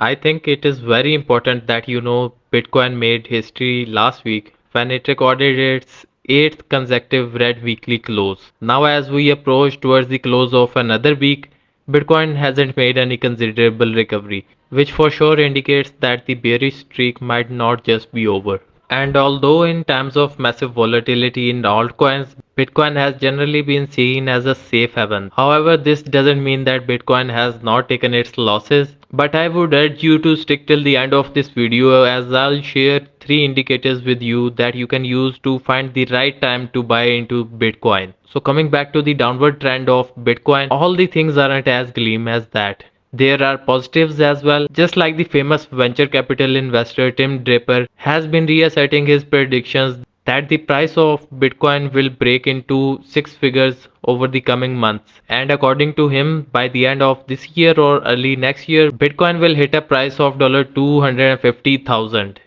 I think it is very important that you know Bitcoin made history last week when it recorded its eighth consecutive red weekly close. Now, as we approach towards the close of another week, Bitcoin hasn't made any considerable recovery, which for sure indicates that the bearish streak might not just be over. And although in times of massive volatility in altcoins, Bitcoin has generally been seen as a safe haven. However, this doesn't mean that Bitcoin has not taken its losses, but I would urge you to stick till the end of this video as I'll share 3 indicators with you that you can use to find the right time to buy into Bitcoin. So coming back to the downward trend of Bitcoin, all the things aren't as gleam as that. There are positives as well, just like the famous venture capital investor Tim Draper has been reasserting his predictions that the price of Bitcoin will break into six figures over the coming months. And according to him, by the end of this year or early next year, Bitcoin will hit a price of $250,000.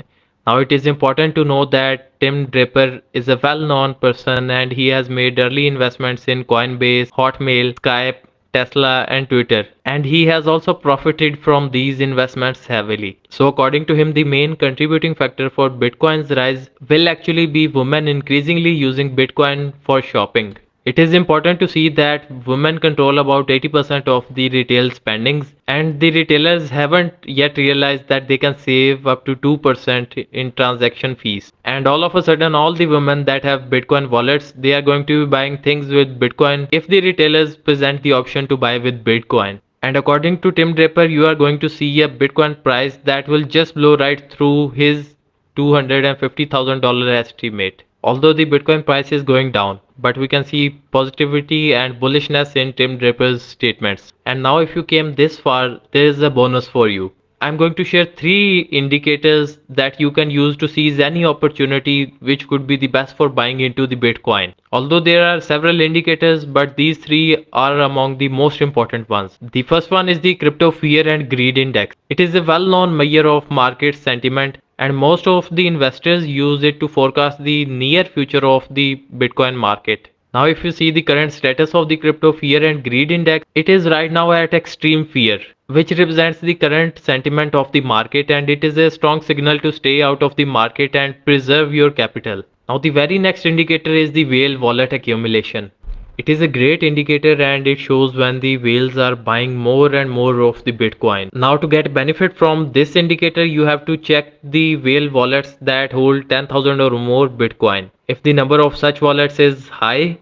Now it is important to know that Tim Draper is a well-known person and he has made early investments in Coinbase, Hotmail, Skype, Tesla and Twitter. And he has also profited from these investments heavily. So according to him, the main contributing factor for Bitcoin's rise will actually be women increasingly using Bitcoin for shopping. It is important to see that women control about 80% of the retail spendings, and the retailers haven't yet realized that they can save up to 2% in transaction fees. And all of a sudden, all the women that have Bitcoin wallets, they are going to be buying things with Bitcoin if the retailers present the option to buy with Bitcoin. And according to Tim Draper, you are going to see a Bitcoin price that will just blow right through his $250,000 estimate. Although the Bitcoin price is going down, but we can see positivity and bullishness in Tim Draper's statements. And now if you came this far, there is a bonus for you. I'm going to share 3 indicators that you can use to seize any opportunity which could be the best for buying into the Bitcoin. Although there are several indicators, but these 3 are among the most important ones. The first one is the Crypto Fear and Greed Index. It is a well-known measure of market sentiment and most of the investors use it to forecast the near future of the Bitcoin market. Now if you see the current status of the Crypto Fear and Greed Index, it is right now at extreme fear, which represents the current sentiment of the market, and it is a strong signal to stay out of the market and preserve your capital. Now the very next indicator is the whale wallet accumulation. It is a great indicator and it shows when the whales are buying more and more of the Bitcoin. Now to get benefit from this indicator, you have to check the whale wallets that hold 10,000 or more Bitcoin. If the number of such wallets is high,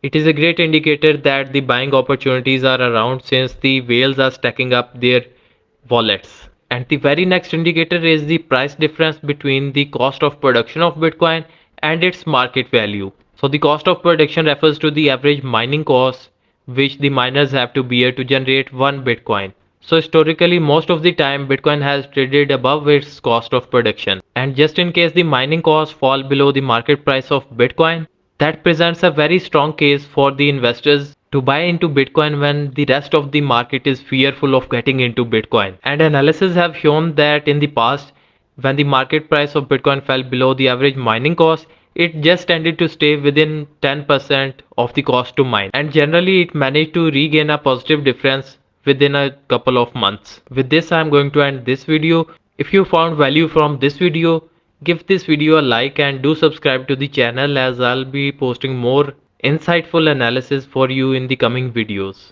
it is a great indicator that the buying opportunities are around since the whales are stacking up their wallets. And the very next indicator is the price difference between the cost of production of Bitcoin and its market value. So the cost of production refers to the average mining cost which the miners have to bear to generate one Bitcoin. So historically, most of the time Bitcoin has traded above its cost of production. And just in case the mining costs fall below the market price of Bitcoin, that presents a very strong case for the investors to buy into Bitcoin when the rest of the market is fearful of getting into Bitcoin. And analysis have shown that in the past, when the market price of Bitcoin fell below the average mining cost, it just tended to stay within 10% of the cost to mine. And generally, it managed to regain a positive difference within a couple of months. With this, I'm going to end this video. If you found value from this video, give this video a like and do subscribe to the channel as I'll be posting more insightful analysis for you in the coming videos.